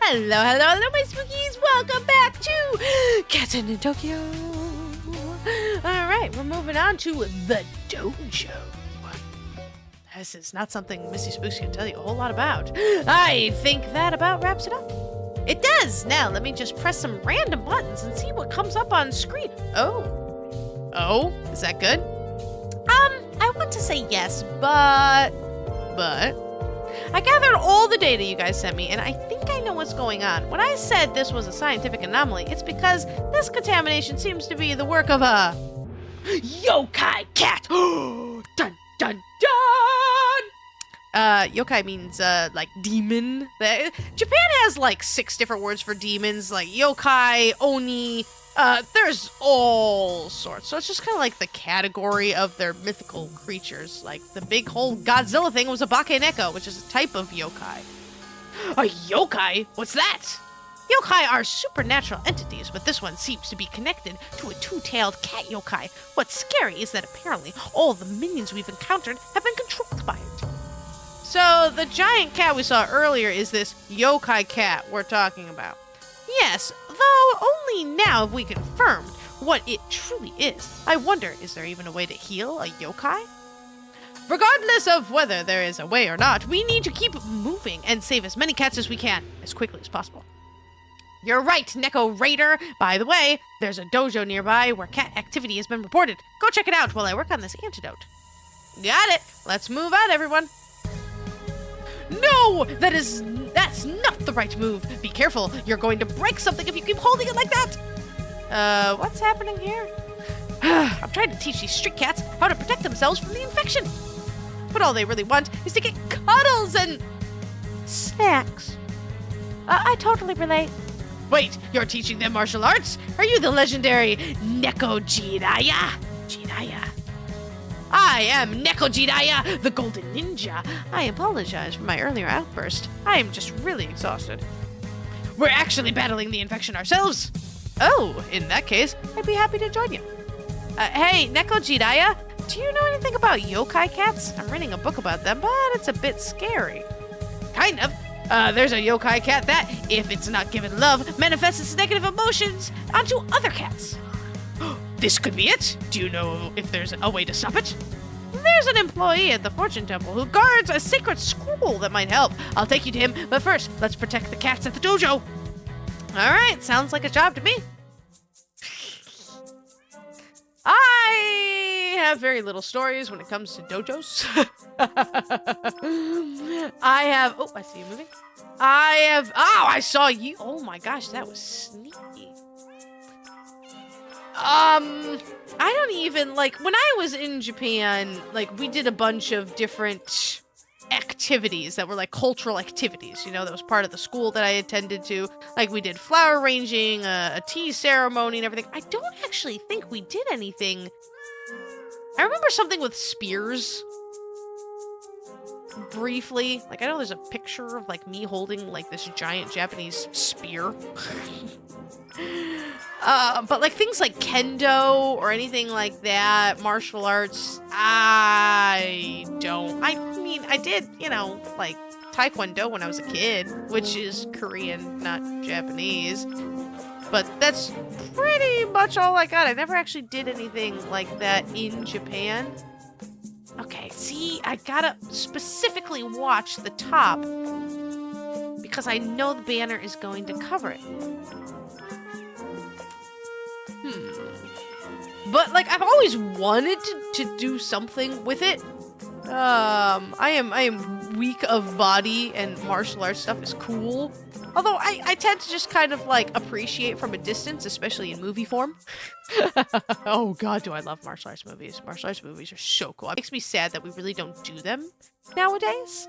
Hello, my spookies. Welcome back to Cats in Tokyo. All right, we're moving on to the Dojo. This is not something Missy Spooks can tell you a whole lot about. I think that about wraps it up. It does. Now, let me just press some random buttons and see what comes up on screen. Oh, is that good? I want to say yes, but I gathered all the data you guys sent me, and I think I know what's going on. When I said this was a scientific anomaly, it's because this contamination seems to be the work of a yokai cat. Dun, dun, dun! Yokai means, like, demon. Japan has, like, 6 different words for demons, like yokai, oni, there's all sorts. So it's just kind of like the category of their mythical creatures. Like, the big whole Godzilla thing was a bakeneko, which is a type of yokai. A yokai? What's that? Yokai are supernatural entities, but this one seems to be connected to a 2-tailed cat yokai. What's scary is that apparently all the minions we've encountered have been controlled by it. So the giant cat we saw earlier is this yokai cat we're talking about. Yes, though only now have we confirmed what it truly is. I wonder, is there even a way to heal a yokai? Regardless of whether there is a way or not, we need to keep moving and save as many cats as we can, as quickly as possible. You're right, Neko Raider. By the way, there's a dojo nearby where cat activity has been reported. Go check it out while I work on this antidote. Got it. Let's move on, everyone. No! That's not the right move. Be careful. You're going to break something if you keep holding it like that. What's happening here? I'm trying to teach these street cats how to protect themselves from the infection. But all they really want is to get cuddles and snacks. I totally relate. Wait, you're teaching them martial arts? Are you the legendary Neko Jiraiya? I am Neko Jiraiya, the Golden Ninja. I apologize for my earlier outburst. I am just really exhausted. We're actually battling the infection ourselves. Oh, in that case, I'd be happy to join you. Hey, Neko Jiraiya, do you know anything about yokai cats? I'm reading a book about them, but it's a bit scary. Kind of. There's a yokai cat that, if it's not given love, manifests its negative emotions onto other cats. This could be it? Do you know if there's a way to stop it? There's an employee at the Fortune Temple who guards a sacred scroll that might help. I'll take you to him, but first, let's protect the cats at the dojo. Alright, sounds like a job to me. I have very little stories when it comes to dojos. I see you moving. I saw you. Oh my gosh, that was sneaky. I don't even, like, when I was in Japan, like, we did a bunch of different activities that were, like, cultural activities, you know, that was part of the school that I attended to. Like, we did flower arranging, a tea ceremony and everything. I don't actually think we did anything. I remember something with spears. Briefly. Like, I know there's a picture of, like, me holding, like, this giant Japanese spear. But, like, things like kendo or anything like that, martial arts, I don't. I mean, I did, you know, like, taekwondo when I was a kid, which is Korean, not Japanese. But that's pretty much all I got. I never actually did anything like that in Japan. Okay, see, I gotta specifically watch the top because I know the banner is going to cover it. But, like, I've always wanted to do something with it. I am weak of body and martial arts stuff is cool. Although I tend to just kind of, like, appreciate from a distance, especially in movie form. Oh god, do I love martial arts movies. Martial arts movies are so cool. It makes me sad that we really don't do them nowadays.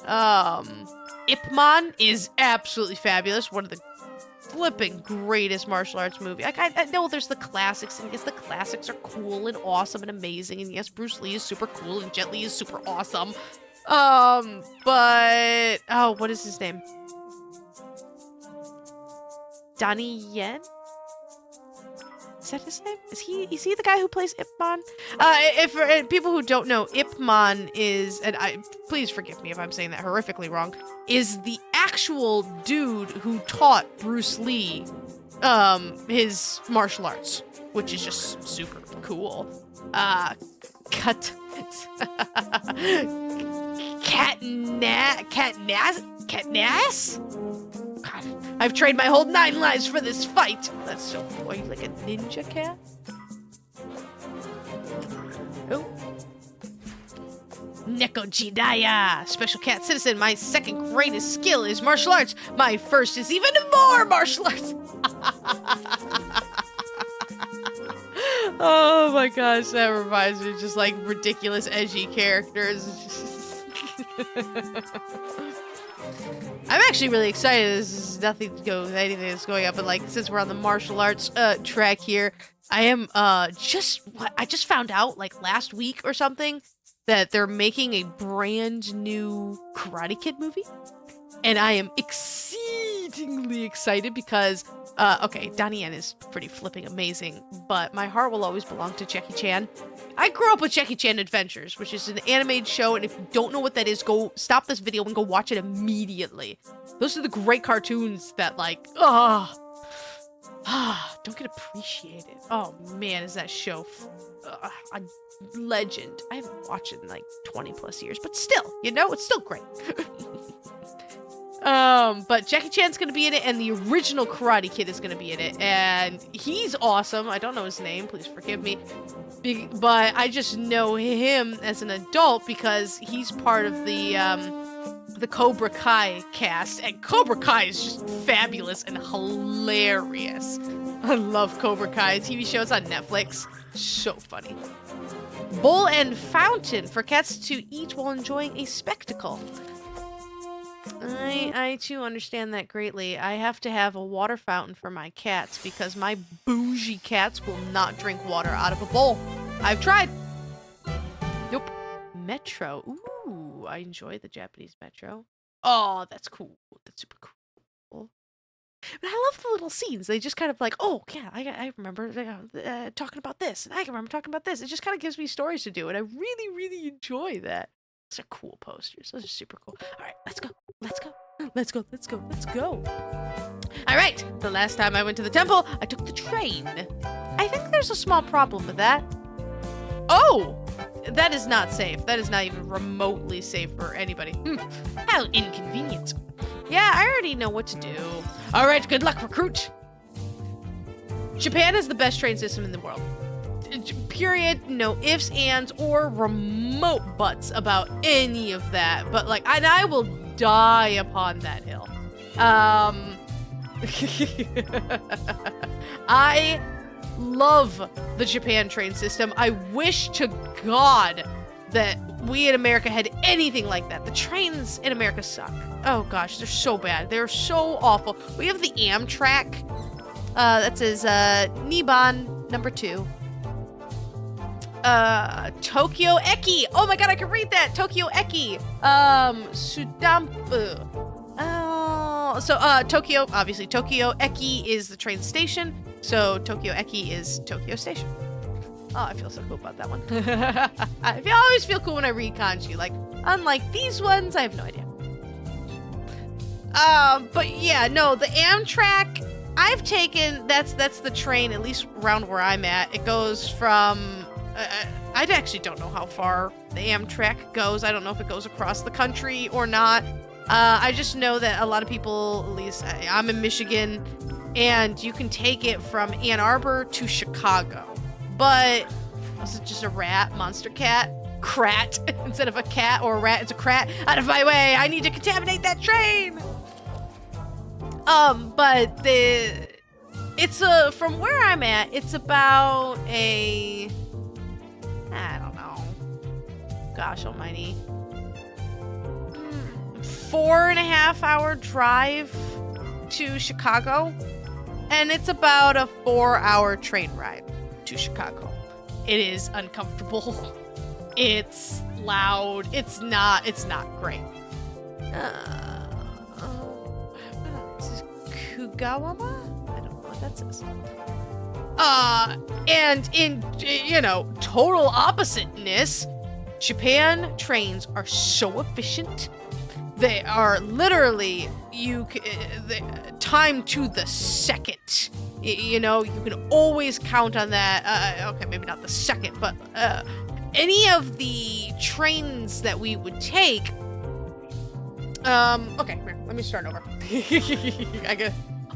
Ip Man is absolutely fabulous. One of the flipping greatest martial arts movie. Like, I know there's the classics, and yes, the classics are cool and awesome and amazing, and yes, Bruce Lee is super cool and Jet Li is super awesome. But what is his name? Donnie Yen? Is that his name? Is he the guy who plays Ip Man? If for people who don't know, Ip Man is, and please forgive me if I'm saying that horrifically wrong, is the actual dude who taught Bruce Lee his martial arts, which is just super cool. Katniss? God, I've trained my whole 9 lives for this fight. That's so cool. Are you like a ninja cat? Oh. Neko Jidaya, special cat citizen. My second greatest skill is martial arts. My first is even more martial arts. Oh my gosh, that reminds me of just like ridiculous, edgy characters. I'm actually really excited. This is nothing to go with anything that's going up, but like since we're on the martial arts track here, I am I just found out like last week or something that they're making a brand new Karate Kid movie, and I am exceedingly excited because okay, Donnie Yen is pretty flipping amazing, but my heart will always belong to Jackie Chan. I grew up with Jackie Chan Adventures, which is an animated show, and if you don't know what that is, go stop this video and go watch it immediately. Those are the great cartoons that like, don't get appreciated. Oh man, is that show a legend. I haven't watched it in like 20 plus years, but still, you know, it's still great. But Jackie Chan's gonna be in it, and the original Karate Kid is gonna be in it, and he's awesome. I don't know his name, please forgive me. But I just know him as an adult because he's part of the Cobra Kai cast, and Cobra Kai is just fabulous and hilarious. I love Cobra Kai. TV show, it's on Netflix. So funny. Bowl and fountain for cats to eat while enjoying a spectacle. I too understand that greatly. I have to have a water fountain for my cats because my bougie cats will not drink water out of a bowl. I've tried. Nope. Metro. Ooh, I enjoy the Japanese Metro. Oh, that's cool. That's super cool. But I love the little scenes. They just kind of like, oh, yeah, I remember talking about this, and I can remember talking about this. It just kind of gives me stories to do, and I really, really enjoy that. Those are cool posters. Those are super cool. All right, let's go. Let's go. Let's go. Let's go. Let's go. All right. The last time I went to the temple, I took the train. I think there's a small problem with that. Oh, that is not safe. That is not even remotely safe for anybody. How inconvenient. Yeah, I already know what to do. All right, good luck, recruit. Japan has the best train system in the world. Period. No ifs, ands, or remote buts about any of that. But like, and I will die upon that hill. I love the Japan train system. I wish to God that we in America had anything like that. The trains in America suck. Oh gosh, they're so bad. They're so awful. We have the Amtrak. That says Niban number 2. Tokyo Eki. Oh my god, I can read that. Tokyo Eki. Sudampu. Oh, so Tokyo, obviously Tokyo Eki is the train station. So Tokyo Eki is Tokyo Station. Oh, I feel so cool about that one. I always feel cool when I read kanji. Like, unlike these ones, I have no idea. But yeah, no, the Amtrak I've taken, that's the train, at least around where I'm at. It goes from, I actually don't know how far the Amtrak goes. I don't know if it goes across the country or not. I just know that a lot of people, at least I'm in Michigan, and you can take it from Ann Arbor to Chicago. But is it just a rat, monster cat? Crat. Instead of a cat or a rat, it's a crat. Out of my way, I need to contaminate that train. But it's from where I'm at, it's about I don't know. Gosh almighty. 4.5 hour drive to Chicago. And it's about a 4-hour train ride to Chicago. It is uncomfortable. It's loud. It's not great. This is Kugawama? I don't know what that says. And in, total oppositeness, Japan trains are so efficient. They are literally the time to the second. You know, you can always count on that. Okay, maybe not the second, but any of the trains that we would take. Okay, here, let me start over.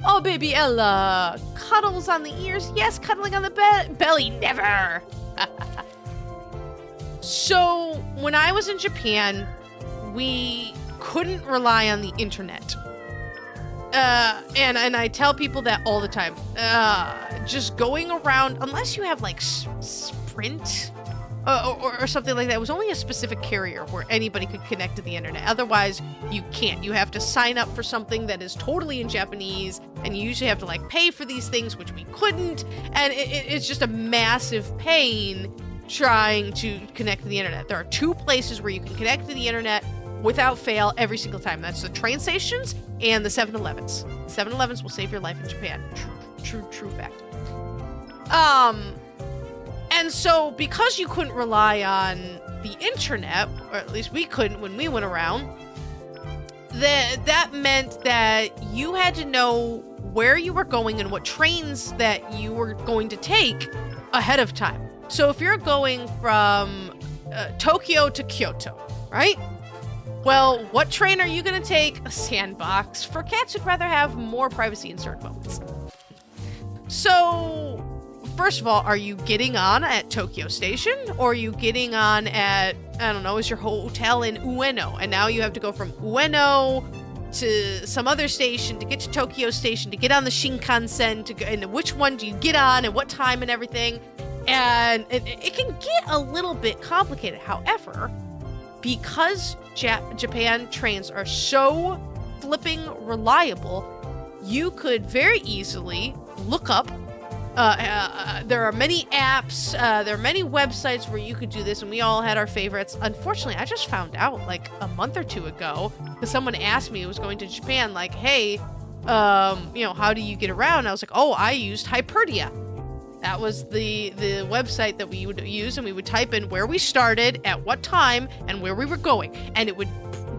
Oh, baby Ella, cuddles on the ears. Yes, cuddling on the belly, never. So when I was in Japan, we couldn't rely on the internet. And I tell people that all the time. Just going around, unless you have like Sprint or something like that, it was only a specific carrier where anybody could connect to the internet. Otherwise, you can't. You have to sign up for something that is totally in Japanese, and you usually have to like pay for these things, which we couldn't. And it's just a massive pain trying to connect to the internet. There are 2 places where you can connect to the internet without fail every single time. That's the train stations and the 7-Elevens. 7-Elevens will save your life in Japan. True fact. And so because you couldn't rely on the internet, or at least we couldn't when we went around, that meant that you had to know where you were going and what trains that you were going to take ahead of time. So if you're going from Tokyo to Kyoto, right? Well, what train are you going to take? A sandbox for cats who'd rather have more privacy in certain moments. So, first of all, are you getting on at Tokyo Station? Or are you getting on at, I don't know, is your hotel in Ueno? And now you have to go from Ueno to some other station to get to Tokyo Station, to get on the Shinkansen, to go, and which one do you get on and what time and everything. And it can get a little bit complicated. However, because Japan trains are so flipping reliable, you could very easily look up. There are many apps, there are many websites where you could do this, and we all had our favorites. Unfortunately, I just found out like a month or 2 ago, because someone asked me, who was going to Japan, like, hey, you know, how do you get around? I was like, oh, I used Hyperdia. That was the website that we would use, and we would type in where we started, at what time, and where we were going. And it would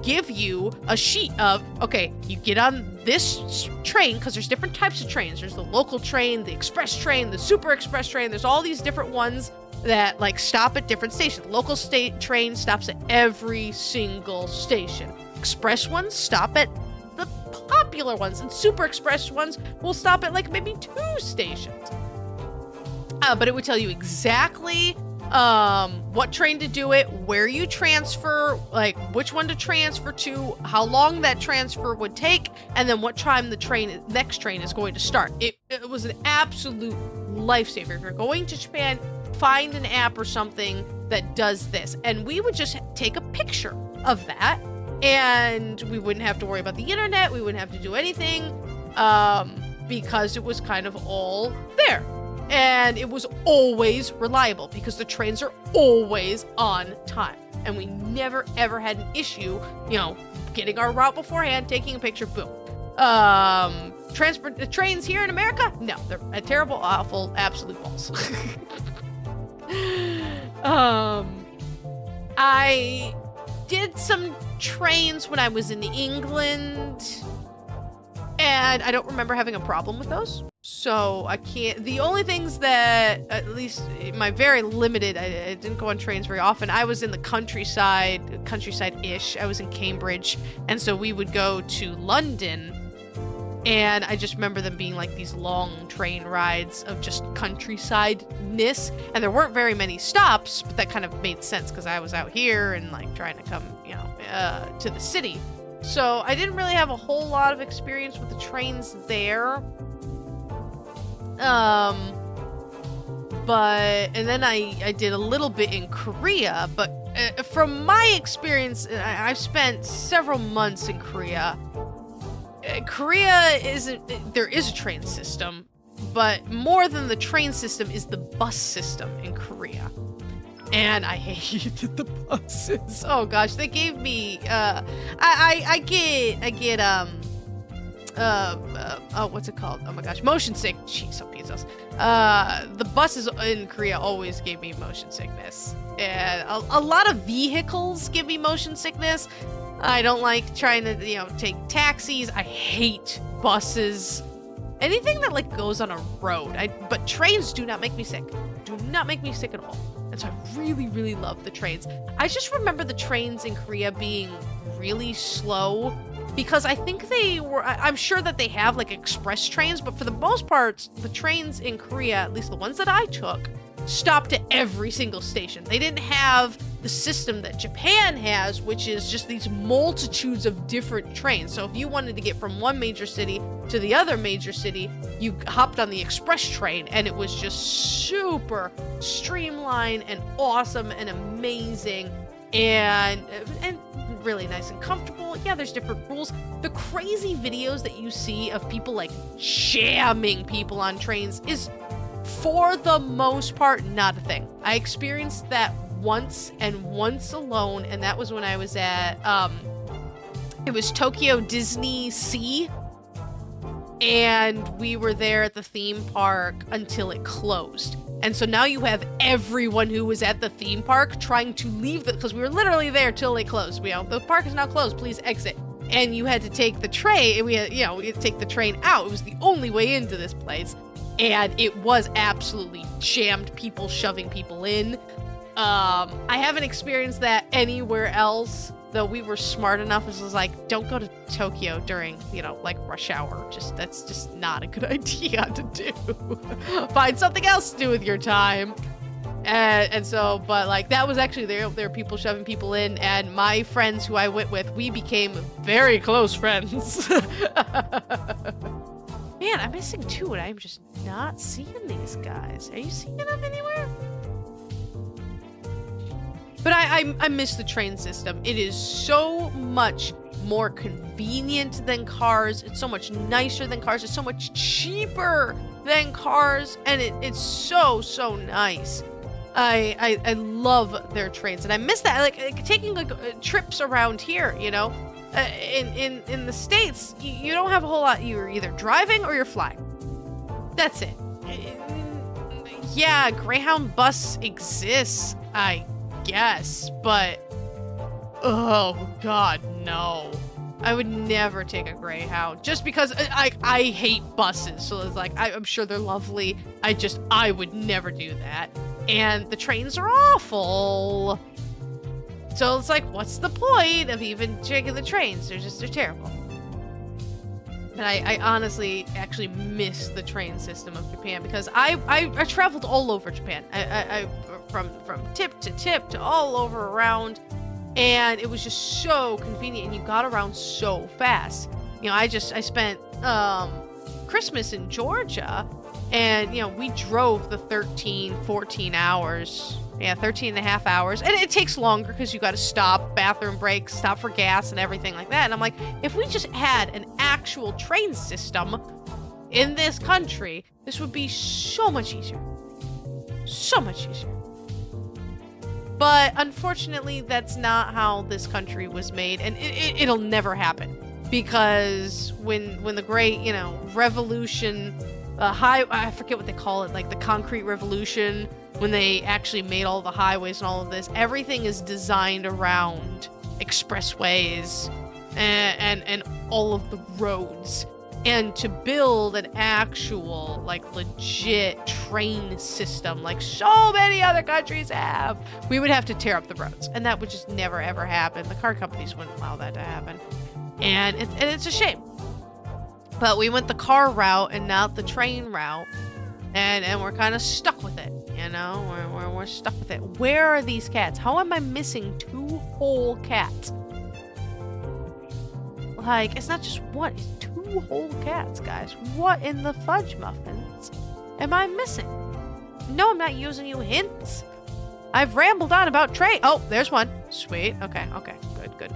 give you a sheet of, okay, you get on this train, because there's different types of trains. There's the local train, the express train, the super express train. There's all these different ones that like stop at different stations. Local train stops at every single station. Express ones stop at the popular ones, and super express ones will stop at like maybe 2 stations. But it would tell you exactly what train to do it, where you transfer, like which one to transfer to, how long that transfer would take, and then what time the next train is going to start. It was an absolute lifesaver. If you're going to Japan, find an app or something that does this. And we would just take a picture of that, and we wouldn't have to worry about the internet. We wouldn't have to do anything because it was kind of all there. And it was always reliable because the trains are always on time. And we never, ever had an issue, you know, getting our route beforehand, taking a picture, boom. Trains here in America? No, they're a terrible, awful, absolute balls. I did some trains when I was in England, and I don't remember having a problem with those. So I can't, the only things that, at least my very limited, I didn't go on trains very often. I was in the countryside-ish. I was in Cambridge. And so we would go to London. And I just remember them being like these long train rides of just countryside-ness. And there weren't very many stops, but that kind of made sense because I was out here and like trying to come, you know, to the city. So I didn't really have a whole lot of experience with the trains there. And then I did a little bit in Korea, but from my experience, I've spent several months in Korea. There is a train system, but more than the train system is the bus system in Korea. And I hated the buses. Oh gosh, they gave me, I get what's it called? Oh my gosh, motion sick. Jeez, oh Jesus. The buses in Korea always gave me motion sickness. And a lot of vehicles give me motion sickness. I don't like trying to, take taxis. I hate buses. Anything that like goes on a road. But trains do not make me sick. Do not make me sick at all. And so I really, really love the trains. I just remember the trains in Korea being really slow because I think they were, I'm sure that they have like express trains, but for the most part, the trains in Korea, at least the ones that I took, stopped at every single station. They didn't have the system that Japan has, which is just these multitudes of different trains. So if you wanted to get from one major city to the other major city, you hopped on the express train, and it was just super streamlined and awesome and amazing and really nice and comfortable. Yeah, there's different rules. The crazy videos that you see of people like jamming people on trains is, for the most part, not a thing. I experienced that once and once alone, and that was when I was at, it was Tokyo Disney Sea, and we were there at the theme park until it closed. And so now you have everyone who was at the theme park trying to leave because we were literally there till they closed. The park is now closed, please exit. And you had to take the train, we had to take the train out. It was the only way into this place. And it was absolutely jammed, people shoving people in. I haven't experienced that anywhere else, though we were smart enough. It was like, don't go to Tokyo during, like rush hour. That's just not a good idea to do. Find something else to do with your time. And so, but like that was actually there were people shoving people in, and my friends who I went with, we became very close friends. Man, I'm missing two, and I'm just not seeing these guys. Are you seeing them anywhere? But I miss the train system. It is so much more convenient than cars. It's so much nicer than cars. It's so much cheaper than cars, and it's so, so nice. I love their trains, and I miss that. Like taking trips around here, in the States, you don't have a whole lot. You're either driving or you're flying. That's it. Yeah, Greyhound bus exists, I guess, but oh god, no. I would never take a Greyhound just because I hate buses. So it's like, I'm sure they're lovely. I would never do that. And the trains are awful. So it's like, what's the point of even taking the trains? They're terrible. And I honestly actually miss the train system of Japan because I traveled all over Japan. I from tip to tip to all over around, and it was just so convenient, and you got around so fast. I spent Christmas in Georgia, and we drove the 14 hours. Yeah, 13 and a half hours. And it takes longer because you got to stop, bathroom breaks, stop for gas and everything like that. And I'm like, if we just had an actual train system in this country, this would be so much easier. So much easier. But unfortunately, that's not how this country was made. And it'll never happen. Because when the great, revolution, I forget what they call it, like the concrete revolution, when they actually made all the highways and all of this, everything is designed around expressways and all of the roads. And to build an actual, like, legit train system, like so many other countries have, we would have to tear up the roads. And that would just never, ever happen. The car companies wouldn't allow that to happen. And it's a shame. But we went the car route and not the train route. And we're kind of stuck with it, We're stuck with it. Where are these cats? How am I missing 2 whole cats? Like, it's not just one, it's 2 whole cats, guys. What in the fudge muffins am I missing? No, I'm not using you hints. I've rambled on about train. Oh, there's one. Sweet. Okay. Good.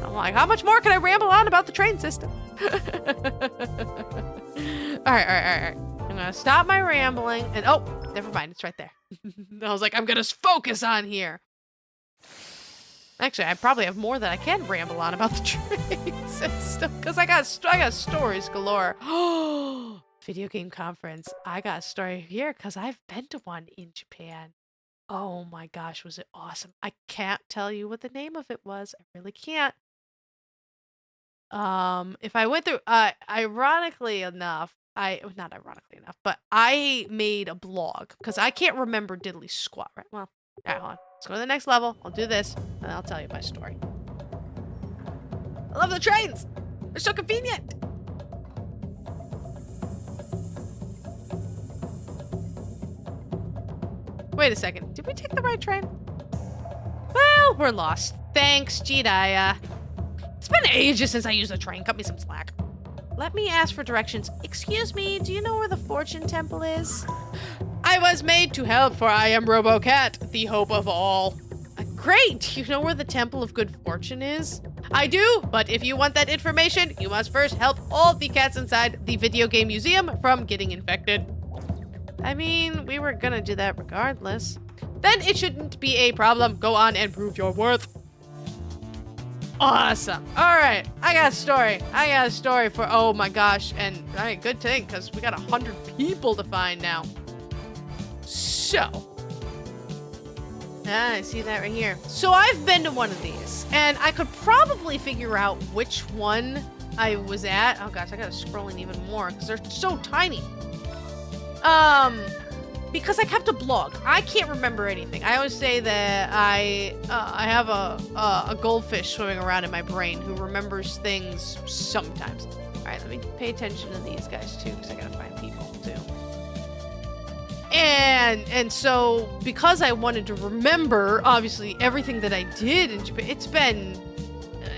I'm like, how much more can I ramble on about the train system? All right. I'm gonna stop my rambling, and oh, never mind, it's right there. I was like, I'm gonna focus on here. Actually, I probably have more that I can ramble on about the train system, because I got stories galore. Oh, video game conference. I got a story here because I've been to one in Japan. Oh my gosh, was it awesome. I can't tell you what the name of it was. I really can't. If I went through, ironically enough, not ironically enough, but I made a blog because I can't remember diddly squat, right? Well, all right, hold on. Let's go to the next level. I'll do this, and I'll tell you my story. I love the trains. They're so convenient. Wait a second. Did we take the right train? Well, we're lost. Thanks, Jediah. It's been ages since I used a train. Cut me some slack. Let me ask for directions. Excuse me, do you know where the Fortune Temple is? I was made to help, for I am RoboCat, the hope of all. Great! Do you know where the Temple of Good Fortune is? I do, but if you want that information, you must first help all the cats inside the video game museum from getting infected. I mean, we were gonna do that regardless. Then it shouldn't be a problem. Go on and prove your worth. Awesome. All right, I got a story. I got a story for, oh my gosh. And all right, good thing, because we got 100 people to find now. So, I see that right here. So I've been to one of these, and I could probably figure out which one I was at. Oh gosh, I gotta scroll in even more, because they're so tiny. Because I kept a blog. I can't remember anything. I always say that I have a goldfish swimming around in my brain who remembers things sometimes. All right, let me pay attention to these guys too, because I gotta find people too. And so because I wanted to remember, obviously, everything that I did in Japan,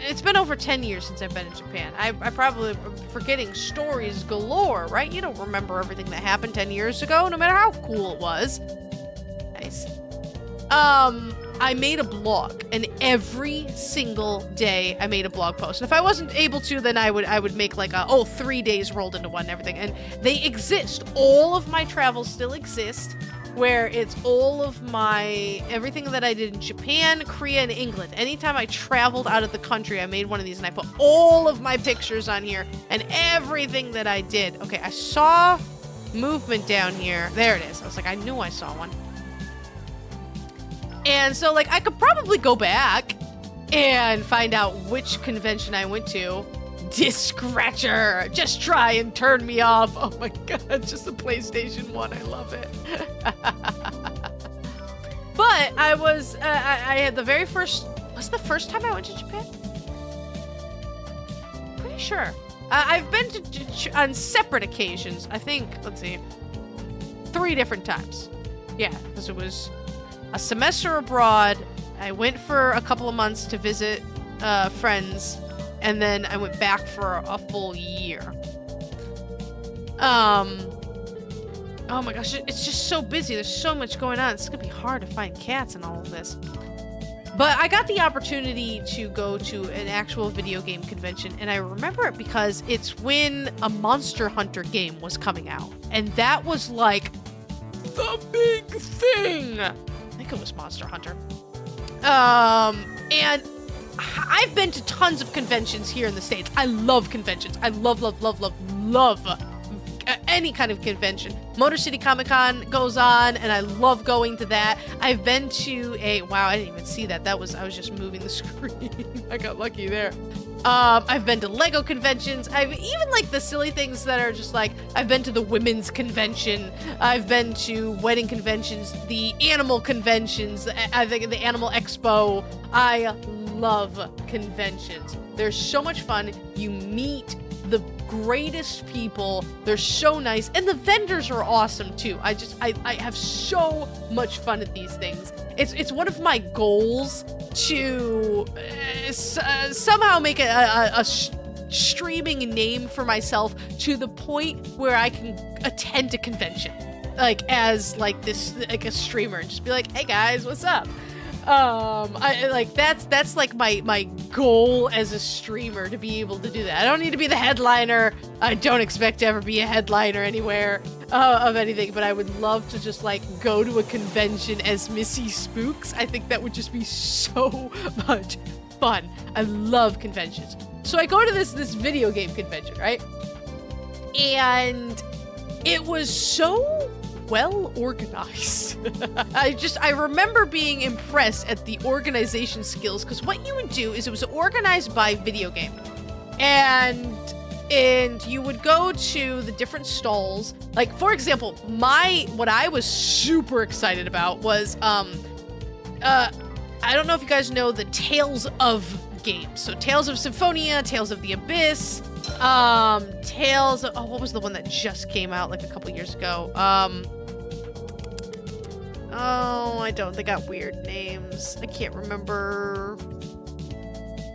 it's been over 10 years since I've been in Japan. I probably am forgetting stories galore, right? You don't remember everything that happened 10 years ago, no matter how cool it was. Nice. I made a blog, and every single day I made a blog post. And if I wasn't able to, then I would make like 3 days rolled into one and everything. And they exist. All of my travels still exist, where it's all of my, everything that I did in Japan, Korea, and England. Anytime I traveled out of the country, I made one of these, and I put all of my pictures on here and everything that I did. Okay, I saw movement down here. There it is. I was like, I knew I saw one. And so, like, I could probably go back and find out which convention I went to. Disc Scratcher! Just try and turn me off. Oh my god, just the PlayStation 1. I love it. But I was, I had the very first, was it the first time I went to Japan? Pretty sure. I've been to on separate occasions. I think, let's see, 3 different times. Yeah, because it was a semester abroad. I went for a couple of months to visit friends, and then I went back for a full year. Oh my gosh, it's just so busy. There's so much going on. It's gonna be hard to find cats in all of this. But I got the opportunity to go to an actual video game convention, and I remember it because it's when a Monster Hunter game was coming out. And that was like the big thing. I think it was Monster Hunter. And I've been to tons of conventions here in the States. I love conventions. I love any kind of convention. Motor City Comic Con goes on, and I love going to that. I've been to wow, I didn't even see that. I was just moving the screen. I got lucky there. I've been to Lego conventions. I've even like the silly things that are just like, I've been to the women's convention. I've been to wedding conventions, the animal conventions, I think the Animal Expo. I love conventions. They're so much fun. You meet the greatest people. They're so nice, and the vendors are awesome too. I have so much fun at these things. It's one of my goals to somehow make a streaming name for myself to the point where I can attend a convention, like as like this, like a streamer, and just be like, hey guys, what's up? I like that's like my goal as a streamer, to be able to do that. I don't need to be the headliner. I don't expect to ever be a headliner anywhere of anything, but I would love to just like go to a convention as Missy Spooks. I think that would just be so much fun. I love conventions. So I go to this video game convention, right? And it was so well organized. I remember being impressed at the organization skills, because what you would do is it was organized by video game. and you would go to the different stalls. Like, for example, what I was super excited about was, I don't know if you guys know the Tales of games. So Tales of Symphonia, Tales of the Abyss, Tales of, what was the one that just came out like a couple years ago? I don't, they got weird names. I can't remember.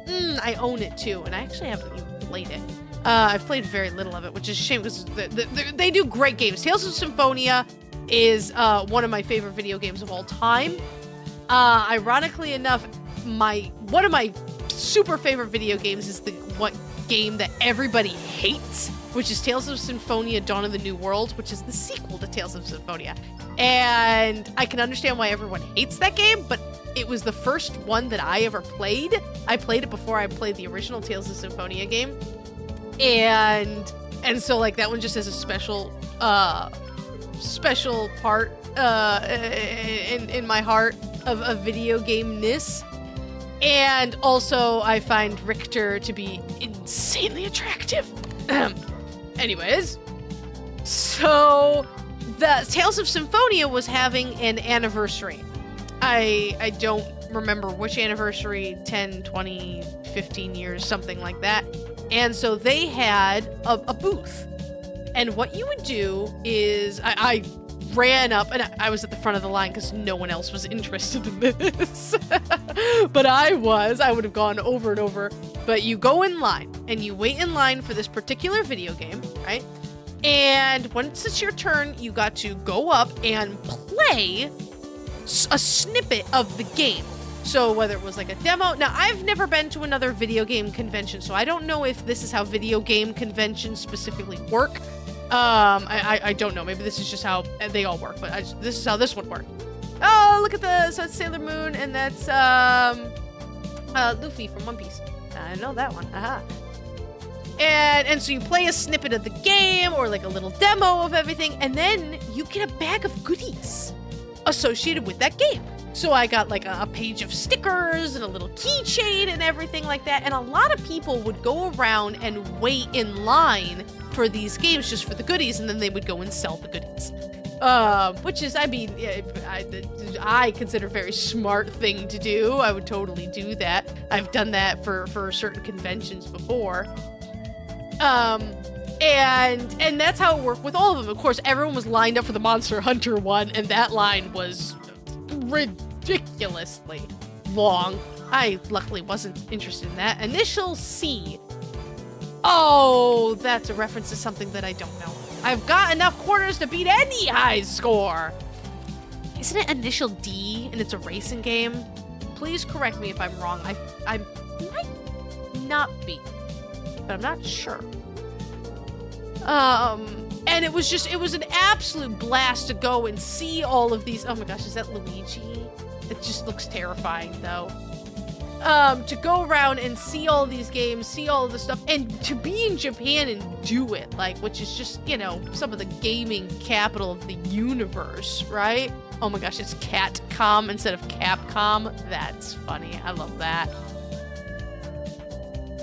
I own it too, and I actually haven't even played it. I've played very little of it, which is a shame because they do great games. Tales of Symphonia is one of my favorite video games of all time. Ironically enough, one of my super favorite video games is the game that everybody hates, which is Tales of Symphonia Dawn of the New World, which is the sequel to Tales of Symphonia. And I can understand why everyone hates that game, but it was the first one that I ever played. I played it before I played the original Tales of Symphonia game. And so like that one just has a special part in my heart of video game-ness. And also I find Richter to be insanely attractive. Anyways, so the Tales of Symphonia was having an anniversary. I don't remember which anniversary, 10, 20, 15 years, something like that. And so they had a booth. And what you would do is, I ran up, and I was at the front of the line because no one else was interested in this. But I would have gone over and over. But you go in line, and you wait in line for this particular video game, right? And once it's your turn, you got to go up and play a snippet of the game. So whether it was like a demo, now I've never been to another video game convention, so I don't know if this is how video game conventions specifically work. I don't know. Maybe this is just how they all work, but this is how this one worked. Oh, look at so it's Sailor Moon, and that's Luffy from One Piece. I know that one. Aha. And so you play a snippet of the game or like a little demo of everything, and then you get a bag of goodies associated with that game. So I got like a page of stickers and a little keychain and everything like that. And a lot of people would go around and wait in line for these games just for the goodies, and then they would go and sell the goodies. Which is, I mean, I consider a very smart thing to do. I would totally do that. I've done that for certain conventions before. And that's how it worked with all of them. Of course, everyone was lined up for the Monster Hunter one, and that line was ridiculously long. I luckily wasn't interested in that. Initial C. Oh, that's a reference to something that I don't know. I've got enough corners to beat any high score. Isn't it Initial D and it's a racing game? Please correct me if I'm wrong. I might not be, but I'm not sure. And it was an absolute blast to go and see all of these. Oh my gosh, is that Luigi? It just looks terrifying though. To go around and see all these games, see all of this stuff, and to be in Japan and do it, like, which is just, you know, some of the gaming capital of the universe, right? Oh my gosh, it's Catcom instead of Capcom. That's funny. I love that.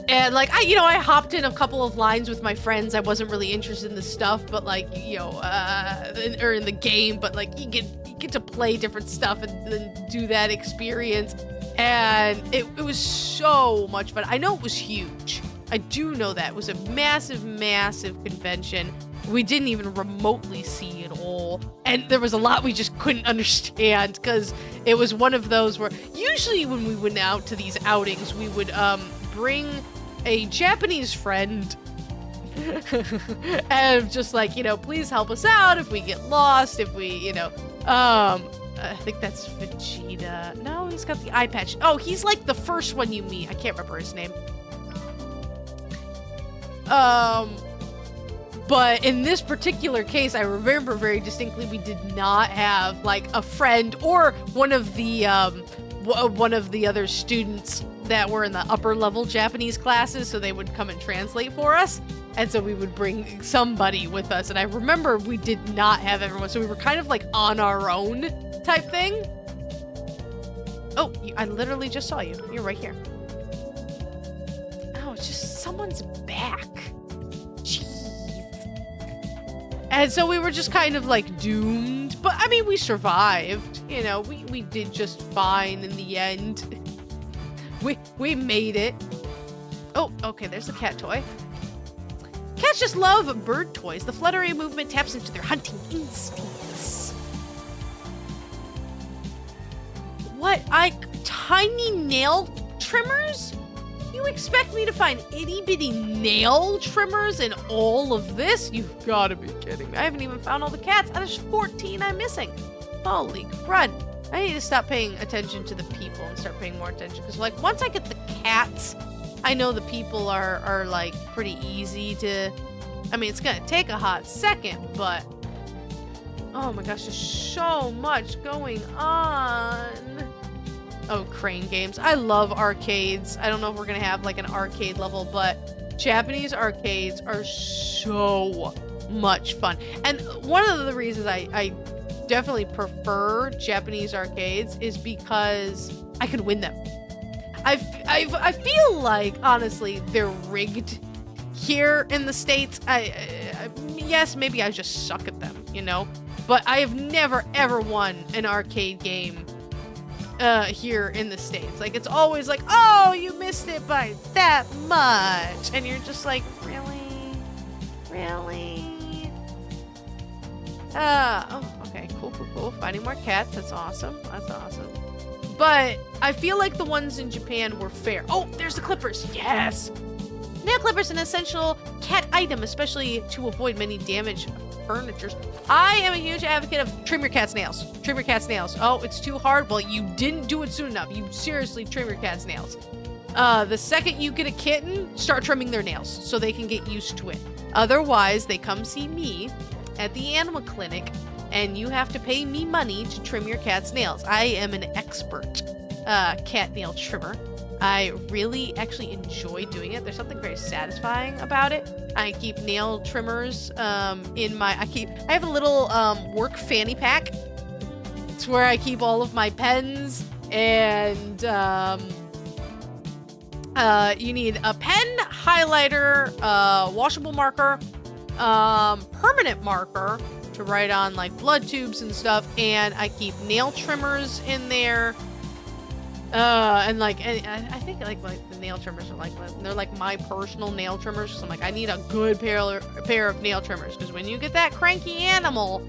And like, I hopped in a couple of lines with my friends. I wasn't really interested in the stuff, but like, or in the game, but like you get to play different stuff and then do that experience. And it was so much fun. I know it was huge. I do know that. It was a massive, massive convention. We didn't even remotely see it all. And there was a lot we just couldn't understand because it was one of those where usually when we went out to these outings, we would bring a Japanese friend and just like, please help us out if we get lost, if we, I think that's Vegeta. No, he's got the eye patch. Oh, he's like the first one you meet. I can't remember his name. But in this particular case, I remember very distinctly we did not have like a friend or one of the other students that were in the upper level Japanese classes, so they would come and translate for us. And so we would bring somebody with us. And I remember we did not have everyone, so we were kind of like on our own type thing. Oh, I literally just saw you. You're right here. Oh, it's just someone's back. Jeez. And so we were just kind of like doomed. But I mean, we survived. You know, we did just fine in the end. We made it. Oh, okay, there's the cat toy. Cats just love bird toys. The fluttery movement taps into their hunting instincts. What? Tiny nail trimmers? You expect me to find itty-bitty nail trimmers in all of this? You've got to be kidding me. I haven't even found all the cats. There's 14 I'm missing. Holy crud. I need to stop paying attention to the people and start paying more attention. Because, like, once I get the cats, I know the people are like, pretty easy to... I mean, it's going to take a hot second, but... Oh my gosh, there's so much going on. Oh, crane games. I love arcades. I don't know if we're going to have like an arcade level, but Japanese arcades are so much fun. And one of the reasons I definitely prefer Japanese arcades is because I can win them. I feel like, honestly, they're rigged here in the States. Yes, maybe I just suck at them, you know? But I have never, ever won an arcade game here in the States. Like, it's always like, oh, you missed it by that much. And you're just like, really? Really? Oh, okay, cool. Finding more cats, that's awesome. But I feel like the ones in Japan were fair. Oh, there's the clippers, yes! Nail clippers, an essential cat item, especially to avoid many damage furniture. I am a huge advocate of trim your cat's nails. Trim your cat's nails. Oh, it's too hard. Well, you didn't do it soon enough. You seriously trim your cat's nails. The second you get a kitten, start trimming their nails so they can get used to it. Otherwise, they come see me at the animal clinic and you have to pay me money to trim your cat's nails. I am an expert cat nail trimmer. I really actually enjoy doing it. There's something very satisfying about it. I keep nail trimmers in my... I have a little work fanny pack. It's where I keep all of my pens and you need a pen, highlighter, washable marker, permanent marker to write on like blood tubes and stuff, and I keep nail trimmers in there. And I think like the nail trimmers are like, they're like my personal nail trimmers. So I'm like, I need a good pair of nail trimmers, because when you get that cranky animal,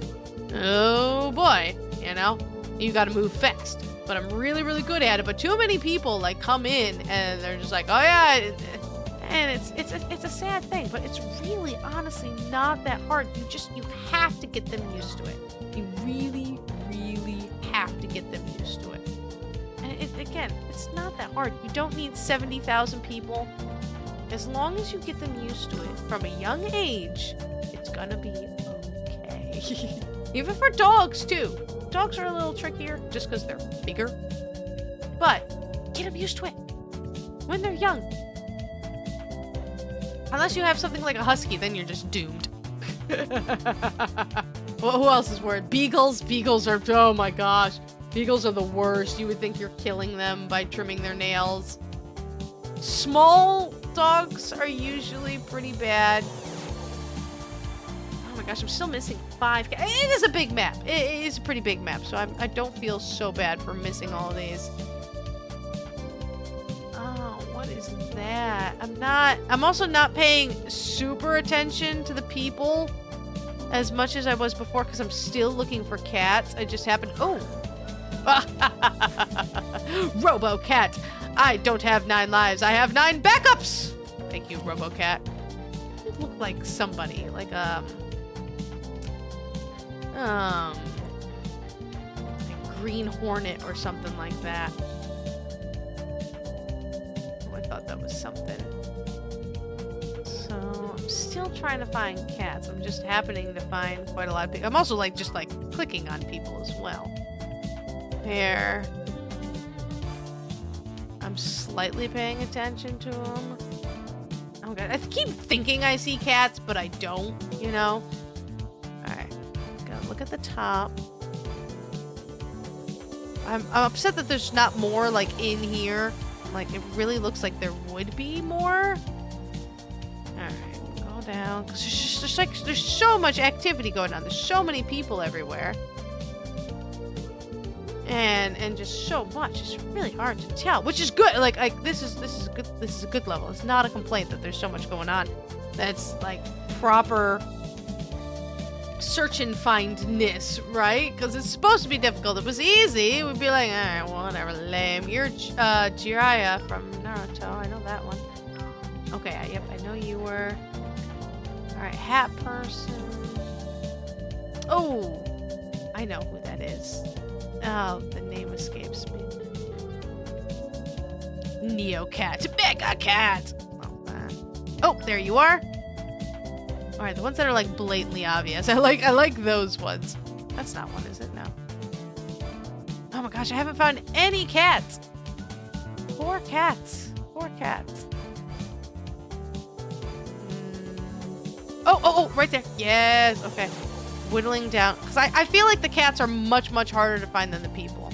oh boy, you know, you got to move fast. But I'm really, really good at it. But too many people like come in and they're just like, oh yeah, and it's a sad thing, but it's really honestly not that hard. You have to get them used to it. You really, really have to get them used to it. Again, it's not that hard. You don't need 70,000 people. As long as you get them used to it from a young age, it's gonna be okay. Even for dogs, too. Dogs are a little trickier just because they're bigger. But get them used to it when they're young. Unless you have something like a husky, then you're just doomed. Well, who else is worried? Beagles? Beagles are, oh my gosh. Beagles are the worst. You would think you're killing them by trimming their nails. Small dogs are usually pretty bad. Oh my gosh, I'm still missing 5. It is a big map. It is a pretty big map, so I don't feel so bad for missing all of these. Oh, what is that? I'm also not paying super attention to the people as much as I was before, because I'm still looking for cats. I just happened... Oh! RoboCat! I don't have 9 lives. I have 9 backups! Thank you, RoboCat. You look like somebody. Like, a green hornet or something like that. Oh, I thought that was something. So, I'm still trying to find cats. I'm just happening to find quite a lot of people. I'm also, like, just, like, clicking on people as well. There. I'm slightly paying attention to them. Oh god, I keep thinking I see cats, but I don't, you know? Alright, gotta look at the top. I'm upset that there's not more, like, in here. Like, it really looks like there would be more. down. Because there's so much activity going on. There's so many people everywhere. And just so much. It's really hard to tell, which is good. Like this is good. This is a good level. It's not a complaint that there's so much going on. That's like proper search and findness, right? Because it's supposed to be difficult. If it was easy, we'd be like, all right, whatever, lame. You're Jiraiya from Naruto. I know that one. Okay, yep, I know you were. All right, hat person. Oh, I know who that is. Oh, the name escapes me. Neocat, Mega Cat. Oh, there you are. All right, the ones that are like blatantly obvious. I like those ones. That's not one, is it? No. Oh my gosh, I haven't found any cats. Poor cats. Poor cats. Oh, right there. Yes. Okay. Whittling down, because I feel like the cats are much harder to find than the people.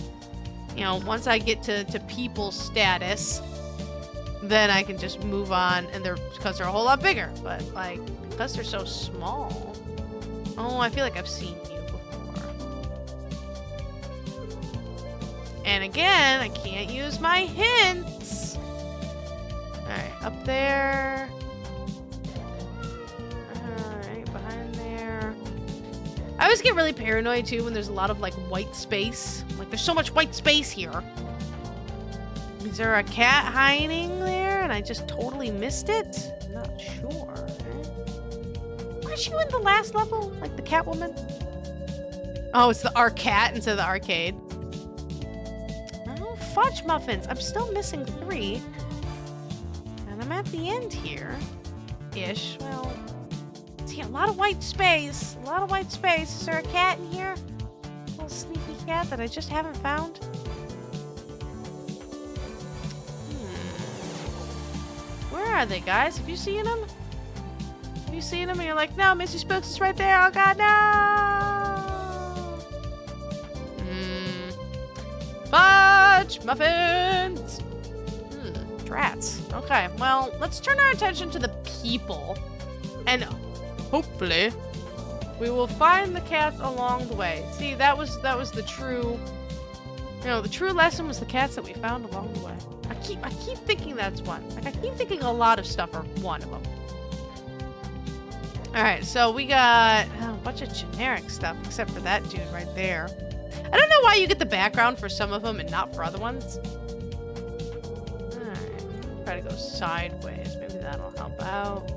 You know, once I get to people status, then I can just move on, and because they're a whole lot bigger. But like, because they're so small. Oh, I feel like I've seen you before. And again, I can't use my hints. All right, up there. I always get really paranoid too when there's a lot of like white space. Like there's so much white space here. Is there a cat hiding there and I just totally missed it? I'm not sure. Aren't you in the last level? Like the Catwoman? Oh, it's the Arcat instead of the arcade. Oh, fudge muffins. I'm still missing 3. And I'm at the end here. Ish. Well, see, a lot of white space. A lot of white space. Is there a cat in here? A little sneaky cat that I just haven't found. Where are they, guys? Have you seen them? Have you seen them? And you're like, no, Missy Spooks is right there. Oh, God, no! Fudge muffins! Drats. Okay, well, let's turn our attention to the people. And hopefully, we will find the cats along the way. See, that was the true, the true lesson was the cats that we found along the way. I keep thinking that's one. Like, I keep thinking a lot of stuff are one of them. All right, so we got a bunch of generic stuff, except for that dude right there. I don't know why you get the background for some of them and not for other ones. All right, try to go sideways. Maybe that'll help out.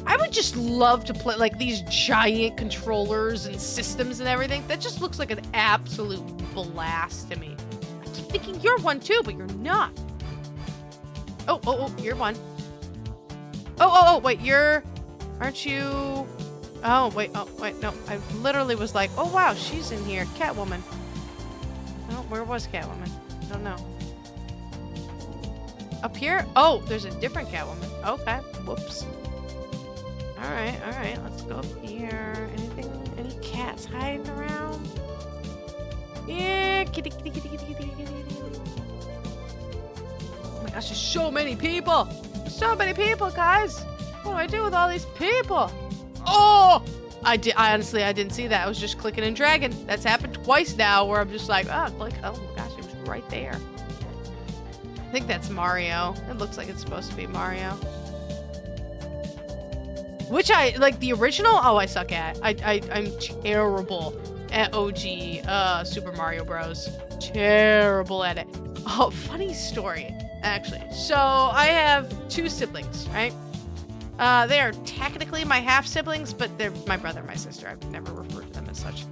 I would just love to play like these giant controllers and systems and everything. That just looks like an absolute blast to me. I keep thinking you're one too, but you're not. Oh, you're one. Oh, wait, aren't you? Oh, wait, no. I literally was like, oh, wow, she's in here. Catwoman. Oh, where was Catwoman? I don't know. Up here? Oh, there's a different Catwoman. Okay, whoops. All right, let's go up here. Any cats hiding around? Yeah, kitty. Oh my gosh, there's so many people. There's so many people, guys. What do I do with all these people? Oh, I honestly, I didn't see that. I was just clicking and dragging. That's happened twice now where I'm just like, oh my gosh, it was right there. I think that's Mario. It looks like it's supposed to be Mario. Which I, like the original, I suck at. I'm terrible at OG Super Mario Bros. Terrible at it. Oh, funny story, actually. So I have 2 siblings, right? They are technically my half-siblings, but they're my brother and my sister. I've never referred to them as such.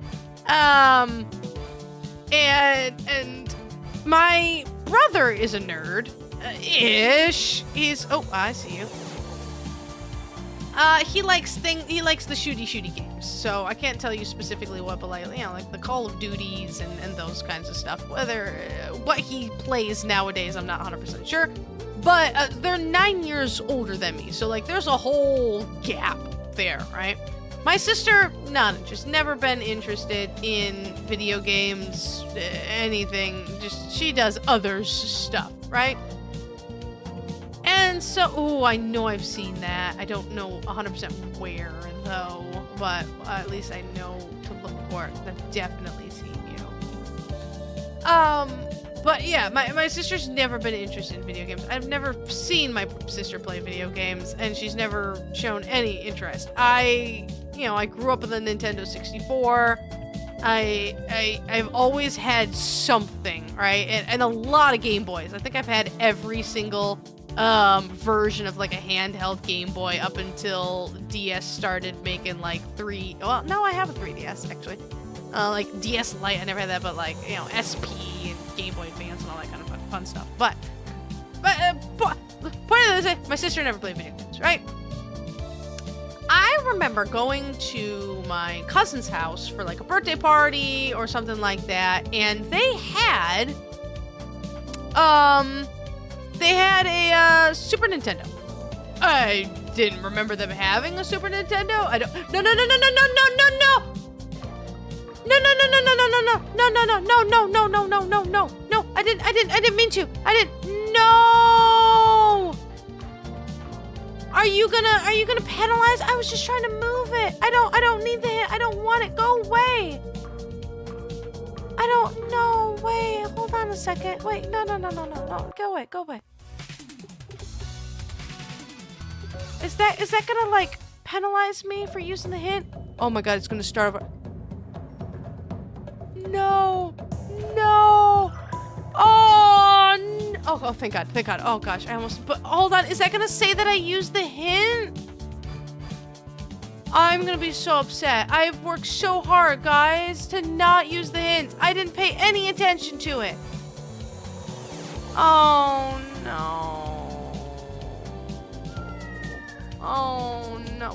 And my brother is a nerd, ish. Oh, I see you. He likes the shooty games. So I can't tell you specifically what, but like the Call of Duties and those kinds of stuff. Whether what he plays nowadays, I'm not 100% sure. But they're 9 years older than me, so like there's a whole gap there, right? My sister, just never been interested in video games, anything. Just she does other stuff, right? And And so, oh, I know I've seen that. I don't know 100% where though, but at least I know to look for it. I've definitely seen you. But yeah, my sister's never been interested in video games. I've never seen my sister play video games, and she's never shown any interest. I grew up with a Nintendo 64. I've always had something, right? And a lot of Game Boys. I think I've had every single version of like a handheld Game Boy up until DS started making like well, no, I have a 3DS actually. Like DS Lite, I never had that, but like, SP and Game Boy Advance and all that kind of fun stuff. But point of this, my sister never played video games, right? I remember going to my cousin's house for like a birthday party or something like that, and they had a Super Nintendo. I didn't remember them having a Super Nintendo. I don't. No. I didn't mean to. No. Are you gonna penalize? I was just trying to move it. I don't need the hit. I don't want it. Go away. I don't know. Wait, hold on a second. Wait, no. Go away. Is that gonna like penalize me for using the hint? Oh my god, it's gonna start over. No. Oh, thank God. Oh gosh, I almost, but hold on. Is that gonna say that I used the hint? I'm gonna be so upset. I've worked so hard, guys, to not use the hint. I didn't pay any attention to it. Oh no.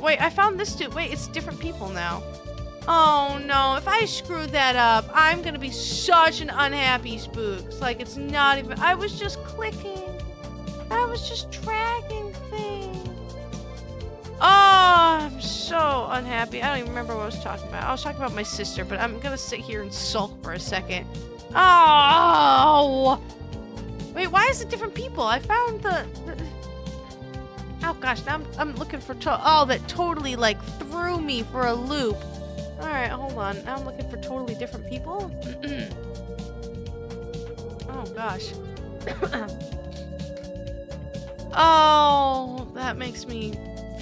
Wait, I found this too. Wait, it's different people now. Oh no, if I screw that up, I'm gonna be such an unhappy spooks. Like, it's not even, I was just clicking. I was just dragging things. Oh, I'm so unhappy. I don't even remember what I was talking about. I was talking about my sister, but I'm gonna sit here and sulk for a second. Oh! Wait, why is it different people? I found the oh gosh, now I'm looking for that totally like threw me for a loop. Alright, hold on. Now I'm looking for totally different people. Oh gosh. Oh, that makes me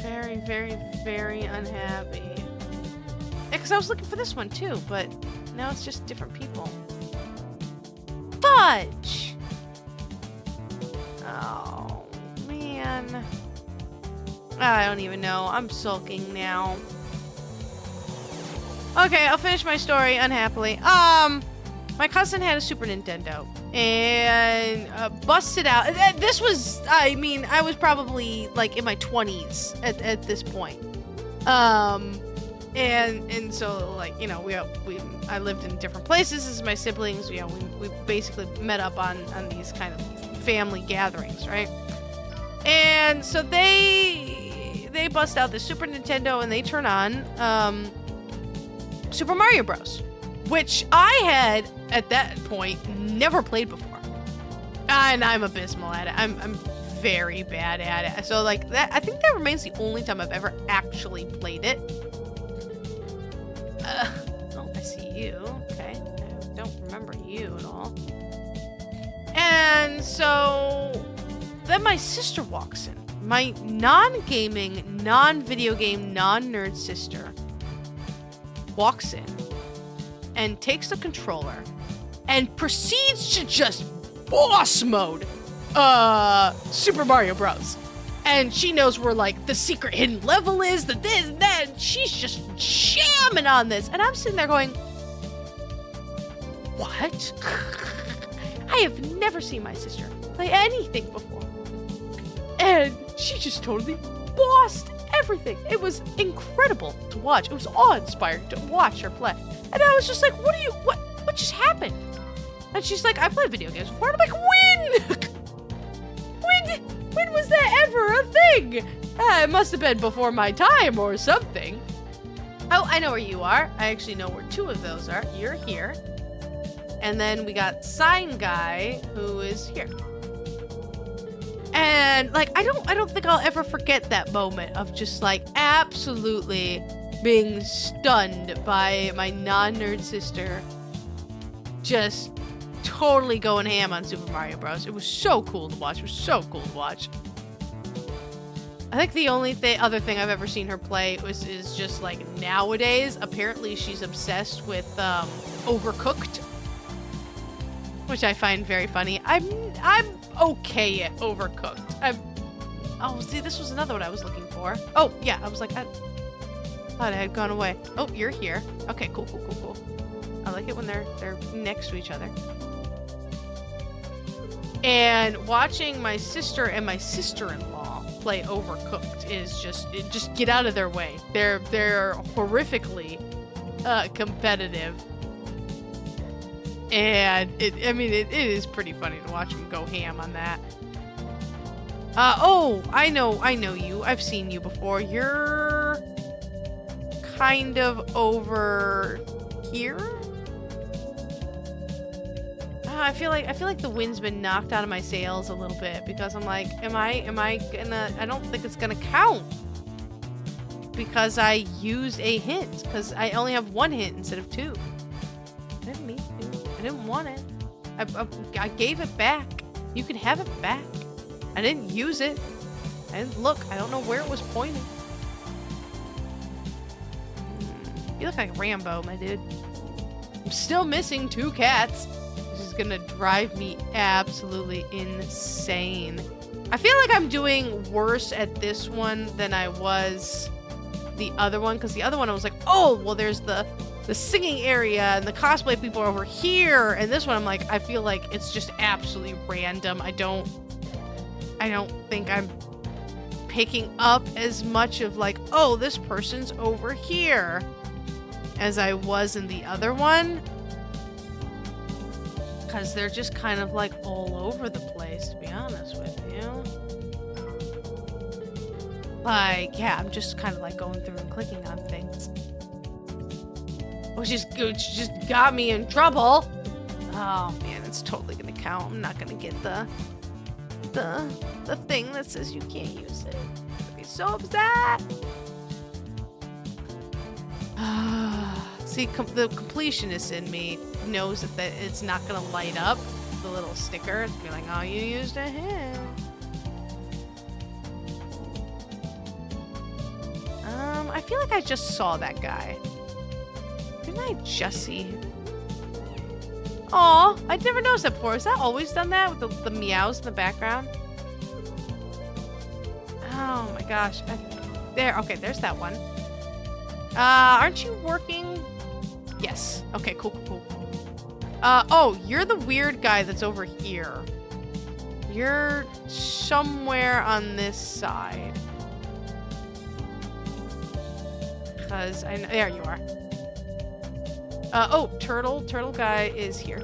very, very, very unhappy. Because I was looking for this one too, but now it's just different people. Fudge! Oh, man. I don't even know. I'm sulking now. Okay, I'll finish my story unhappily. My cousin had a Super Nintendo and busted out. This was, I was probably like in my 20s at this point. And so like, I lived in different places as my siblings. We basically met up on these kind of family gatherings, right? And so they bust out the Super Nintendo and they turn on Super Mario Bros, which I had at that point never played before, and I'm abysmal at it. I'm very bad at it. So like that, I think that remains the only time I've ever actually played it. Oh, I see you. Okay, I don't remember you at all. And so then my sister walks in. My non-gaming, non-video game, non-nerd sister walks in and takes the controller and proceeds to just boss mode Super Mario Bros. And she knows where like the secret hidden level is, the this and that, and she's just jamming on this. And I'm sitting there going, what? I have never seen my sister play anything before. And she just totally bossed everything. It was incredible to watch. It was awe-inspiring to watch her play. And I was just like, what just happened? And she's like, I played video games before. And I'm like, when? When was that ever a thing? It must have been before my time or something. Oh, I know where you are. I actually know where two of those are. You're here. And then we got Sign Guy, who is here. And like I don't think I'll ever forget that moment of just like absolutely being stunned by my non-nerd sister just totally going ham on Super Mario Bros. It was so cool to watch. It was so cool to watch. I think the only other thing I've ever seen her play is just like nowadays. Apparently, she's obsessed with Overcooked, which I find very funny. I'm okay at Overcooked. Oh, see, this was another one I was looking for. Oh yeah, I was like, I thought I had gone away. Oh, you're here. Okay, cool. I like it when they're next to each other. And watching my sister and my sister-in-law play Overcooked is just get out of their way. They're horrifically competitive, and it is pretty funny to watch them go ham on that. Oh, I know you. I've seen you before. You're kind of over here. I feel like the wind's been knocked out of my sails a little bit because I'm like, am I gonna? I don't think it's gonna count because I used a hint because I only have one hint instead of two. I didn't mean to. I didn't want it. I gave it back. You can have it back. I didn't use it. I didn't look. I don't know where it was pointing. You look like Rambo, my dude. I'm still missing 2 cats. Gonna drive me absolutely insane. I feel like I'm doing worse at this one than I was the other one, because the other one I was like, oh well, there's the singing area and the cosplay people are over here, and this one I'm like, I feel like it's just absolutely random. I don't think I'm picking up as much of like, oh, this person's over here as I was in the other one. Because they're just kind of like all over the place, to be honest with you. Like, yeah, I'm just kind of like going through and clicking on things. Which just got me in trouble. Oh man, it's totally gonna count. I'm not gonna get the thing that says you can't use it. I'd be so upset. See, the completionist in me knows that it's not gonna light up the little sticker. It's be like, oh, you used a hint. I feel like I just saw that guy. Didn't I just see? Aw, I'd never noticed that before. Has that always done that with the meows in the background? Oh my gosh. There, okay, there's that one. Aren't you working? Yes. Okay, cool. Oh, you're the weird guy that's over here. You're somewhere on this side. Because there you are. Oh, turtle guy is here.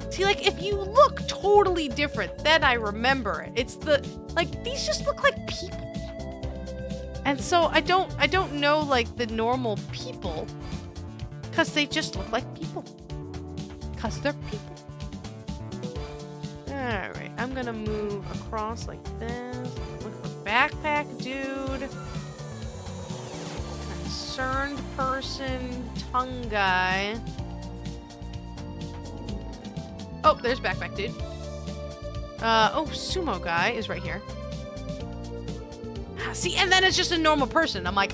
See, like, if you look totally different, then I remember it. It's like, these just look like people. And so I don't know, like, the normal people. Because they just look like people. Because they're people. Alright, I'm gonna move across like this. Look for backpack dude. Concerned person, tongue guy. Oh, there's backpack dude. Oh, sumo guy is right here. See, and then it's just a normal person. I'm like,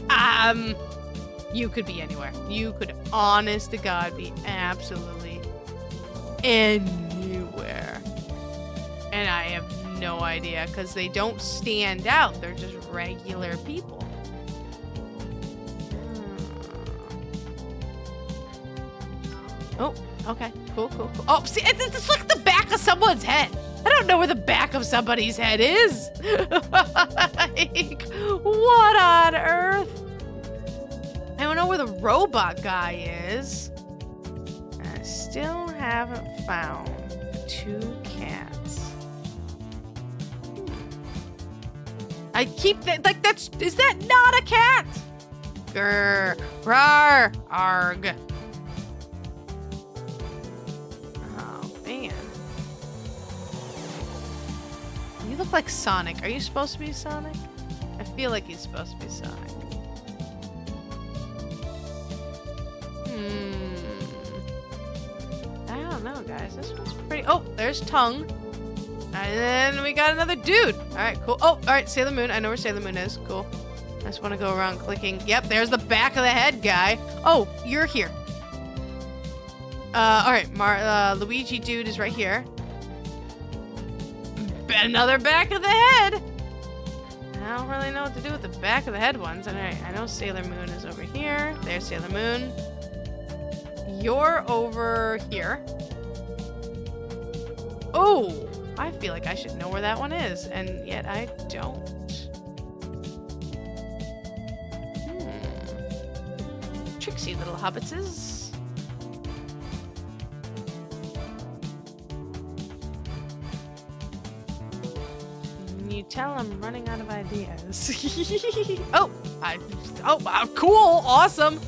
you could be anywhere. You could, honest to God, be absolutely anywhere. And I have no idea, because they don't stand out. They're just regular people. Oh, okay. Cool. Oh, see, it's like the back of someone's head. I don't know where the back of somebody's head is. Like, what on earth? I don't know where the robot guy is. I still haven't found the 2 cats. I keep that, like, is that not a cat? Grr, rar, arg. Oh, man. You look like Sonic. Are you supposed to be Sonic? I feel like he's supposed to be Sonic. I don't know, guys. This one's pretty... Oh, there's tongue. And then we got another dude. All right, cool. Oh, all right, Sailor Moon. I know where Sailor Moon is. Cool. I just want to go around clicking. Yep, there's the back of the head guy. Oh, you're here. All right, Luigi dude is right here. Another back of the head. I don't really know what to do with the back of the head ones. All right, I know Sailor Moon is over here. There's Sailor Moon. You're over here. Oh, I feel like I should know where that one is, and yet I don't. Tricksy little hobbitses. You tell I'm running out of ideas. Cool, awesome.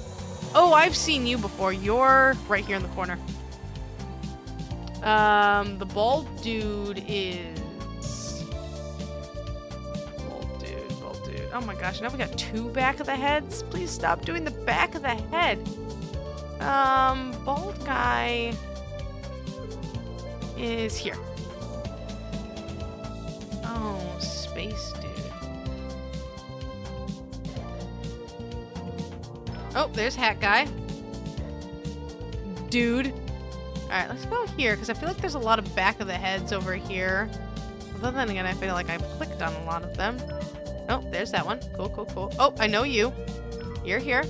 Oh, I've seen you before. You're right here in the corner. The bald dude is... Bald dude. Oh my gosh, now we got two back of the heads? Please stop doing the back of the head. Bald guy is here. Oh, space dude. Oh, there's hat guy. Dude. Alright, let's go here, because I feel like there's a lot of back of the heads over here. But then again, I feel like I've clicked on a lot of them. Oh, there's that one. Cool. Oh, I know you. You're here.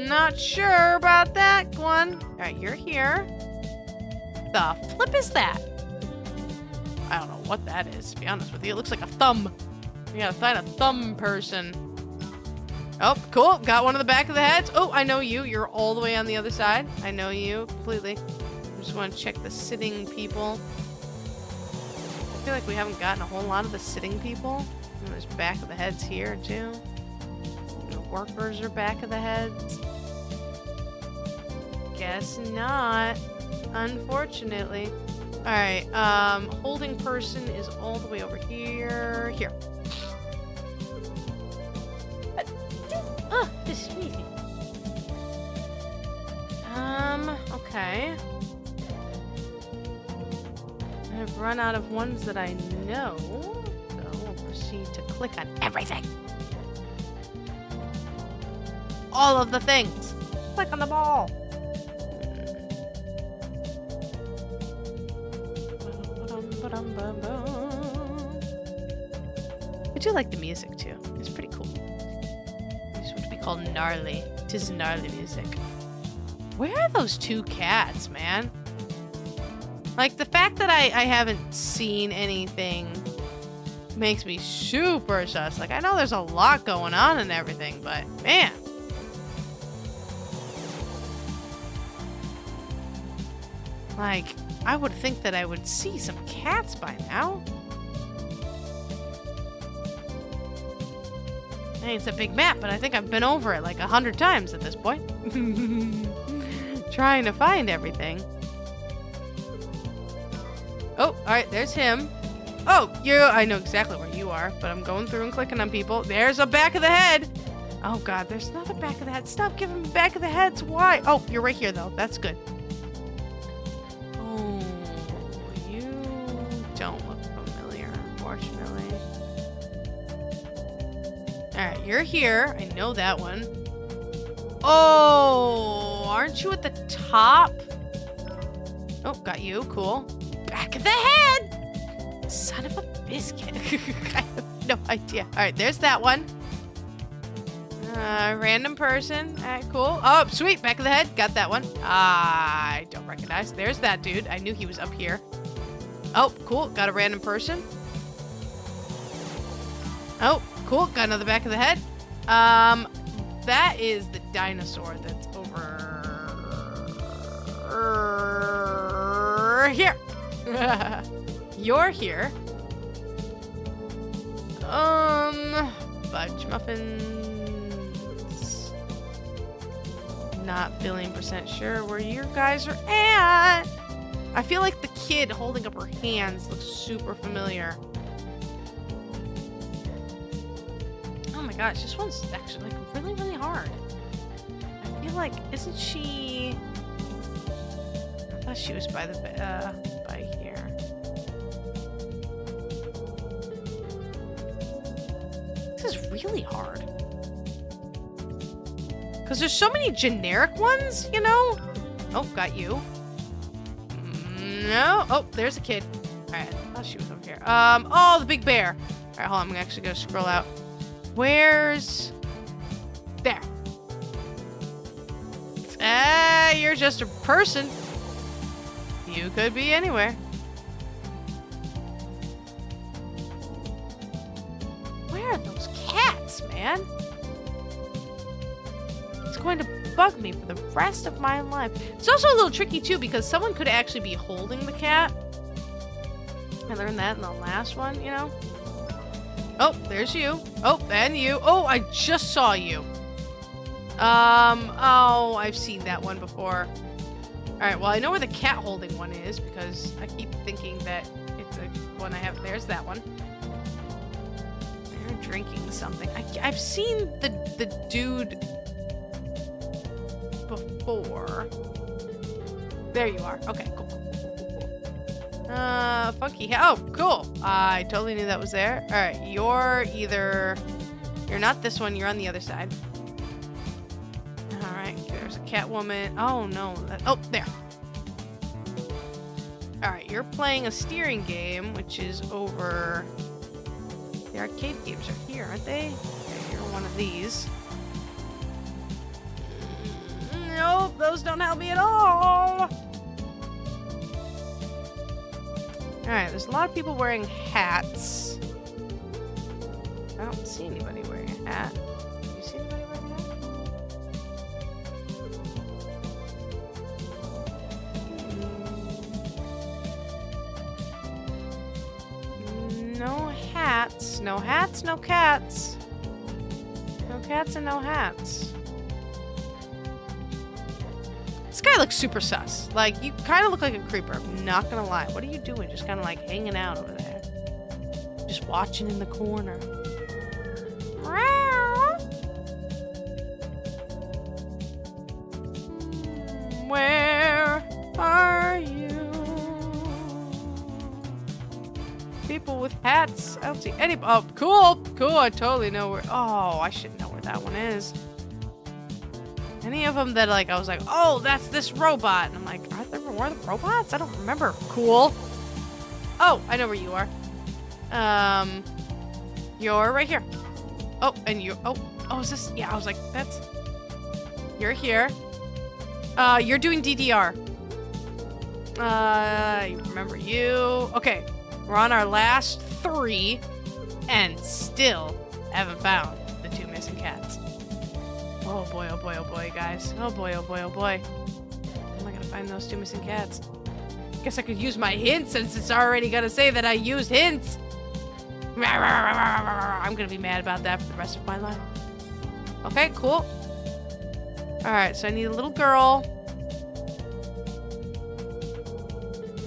Not sure about that one. Alright, you're here. The flip is that? I don't know what that is, to be honest with you. It looks like a thumb. We gotta find a thumb person. Oh, cool. Got one of the back of the heads. Oh, I know you. You're all the way on the other side. I know you completely. I just want to check the sitting people. I feel like we haven't gotten a whole lot of the sitting people. And there's back of the heads here, too. The workers are back of the heads. Guess not. Unfortunately. Alright, holding person is all the way over here. Here. Oh, this is easy. Okay. I've run out of ones that I know, so we'll proceed to click on everything. All of the things. Click on the ball. I do like the music too. It's pretty cool. It's what we call gnarly. It is gnarly music. Where are those two cats, man? Like, the fact that I haven't seen anything makes me super sus. Like, I know there's a lot going on and everything, but man. Like, I would think that I would see some cats by now. Hey, it's a big map, but I think I've been over it like 100 times at this point. Trying to find everything. Oh, alright, there's him. Oh, I know exactly where you are, but I'm going through and clicking on people. There's a back of the head. Oh god, there's another back of the head. Stop giving me back of the heads. Why? Oh, you're right here though. That's good. Oh, you don't look familiar, unfortunately. Alright, you're here. I know that one. Oh, aren't you at the top? Oh, got you. Cool. Back of the head! Son of a biscuit. I have no idea. Alright, there's that one. Random person. Alright, cool. Oh, sweet. Back of the head. Got that one. I don't recognize. There's that dude. I knew he was up here. Oh, cool. Got a random person. Oh, cool. Got another back of the head. That is the dinosaur that's over here. You're here. Fudge muffins. Not feeling % sure where you guys are at. I feel like the kid holding up her hands looks super familiar. Oh my gosh, this one's actually like really, really hard. I feel like, isn't she... I thought she was by the, by here. This is really hard. Because there's so many generic ones, you know? Oh, got you. No. Oh, there's a kid. Alright, I thought she was over here. Oh, the big bear. Alright, hold on. I'm actually going to scroll out. Where's... There. Ah, you're just a person. You could be anywhere. Where are those cats, man? It's going to bug me for the rest of my life. It's also a little tricky too because someone could actually be holding the cat. I learned that in the last one, you know? Oh, there's you. Oh, and you. Oh, I just saw you. Oh, I've seen that one before. Alright, well, I know where the cat holding one is because I keep thinking that it's a one I have. There's that one. They're drinking something. I've seen the dude before. There you are. Okay, cool. Funky. Oh, cool. I totally knew that was there. Alright, you're not this one, you're on the other side. Alright, there's a cat woman. Oh, no. Oh, there. Alright, you're playing a steering game, which is over... The arcade games are here, aren't they? Okay, you're one of these. Nope, those don't help me at all! Alright, there's a lot of people wearing hats. I don't see anybody wearing a hat. Do you see anybody wearing a hat? No hats. No hats, no cats. No cats and no hats. This guy looks super sus. Like, you kind of look like a creeper. I'm not gonna lie. What are you doing? Just kind of like hanging out over there. Just watching in the corner. Where are you? People with hats. I don't see any. Oh, cool. Cool. I totally know where. Oh, I should know where that one is. Any of them that, like, I was like, oh, that's this robot. And I'm like, were there robots? I don't remember. Cool. Oh, I know where you are. You're right here. Oh, and you. Oh, is this? Yeah, I was like, that's. You're here. You're doing DDR. Remember you. Okay, we're on our last 3, and still haven't found the 2 missing cats. Oh boy, oh boy, oh boy, guys. Oh boy, oh boy, oh boy. How am I gonna find those 2 missing cats? Guess I could use my hint since it's already gonna say that I used hints. I'm gonna be mad about that for the rest of my life. Okay, cool. Alright, so I need a little girl.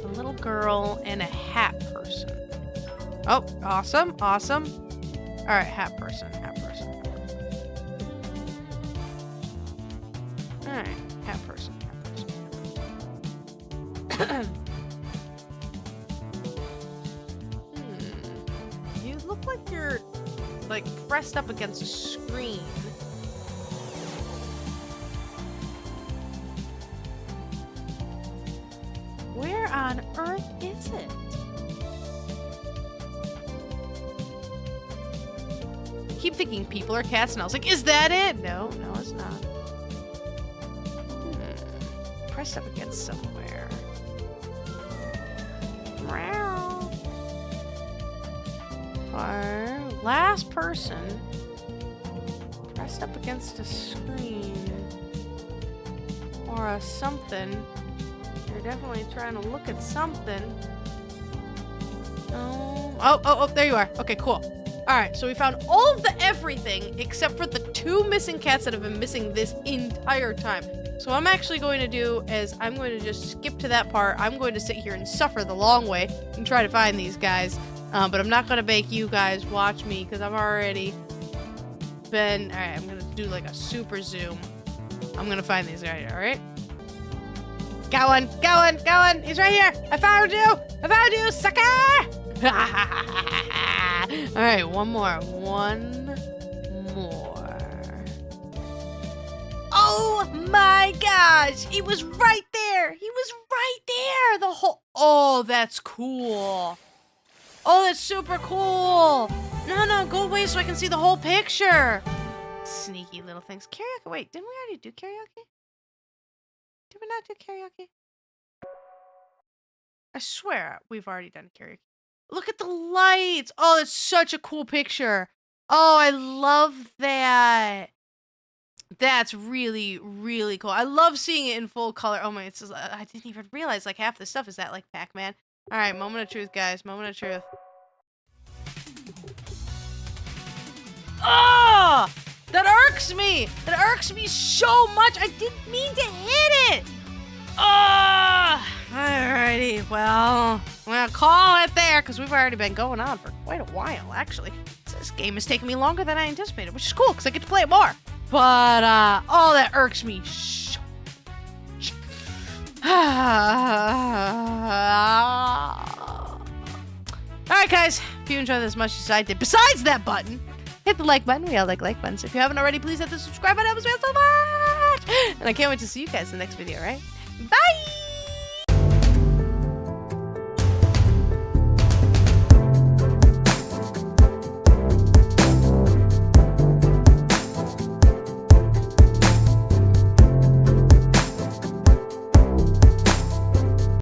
A little girl and a hat person. Oh, awesome, awesome. Alright, hat person, hat person. Alright, hat person, hat person. You look like you're, like, pressed up against a screen. Where on earth is it? I keep thinking people are cats, and I was like, is that it? No, no, it's not. Pressed up against somewhere. Our last person pressed up against a screen or a something. You're definitely trying to look at something. Oh, there you are. Okay, cool. Alright, so we found all of the everything except for the 2 missing cats that have been missing this entire time. So what I'm actually going to do is I'm going to just skip to that part. I'm going to sit here and suffer the long way and try to find these guys. But I'm not going to make you guys watch me because I've already been... Alright, I'm going to do like a super zoom. I'm going to find these guys, alright? Going! He's right here! I found you, sucker! Alright, one more. Oh my gosh! He was right there! Oh, that's cool. Oh, that's super cool. No, go away so I can see the whole picture. Sneaky little things. Karaoke. Wait, didn't we already do karaoke? Did we not do karaoke? I swear we've already done karaoke. Look at the lights. Oh, that's such a cool picture. Oh, I love that. That's really, really cool. I love seeing it in full color. Oh my, I didn't even realize like half the stuff is that like Pac-Man. All right, moment of truth, guys. Moment of truth. Oh, that irks me. That irks me so much. I didn't mean to hit it. Oh, alrighty. Well, I'm gonna call it there because we've already been going on for quite a while, actually. This game is taking me longer than I anticipated, which is cool because I get to play it more. But, oh, that irks me so much. Alright, guys. If you enjoyed this as much as I did, besides that button, hit the like button. We all like buttons. If you haven't already, please hit the subscribe button. It helps me out so much. And I can't wait to see you guys in the next video, right? Bye!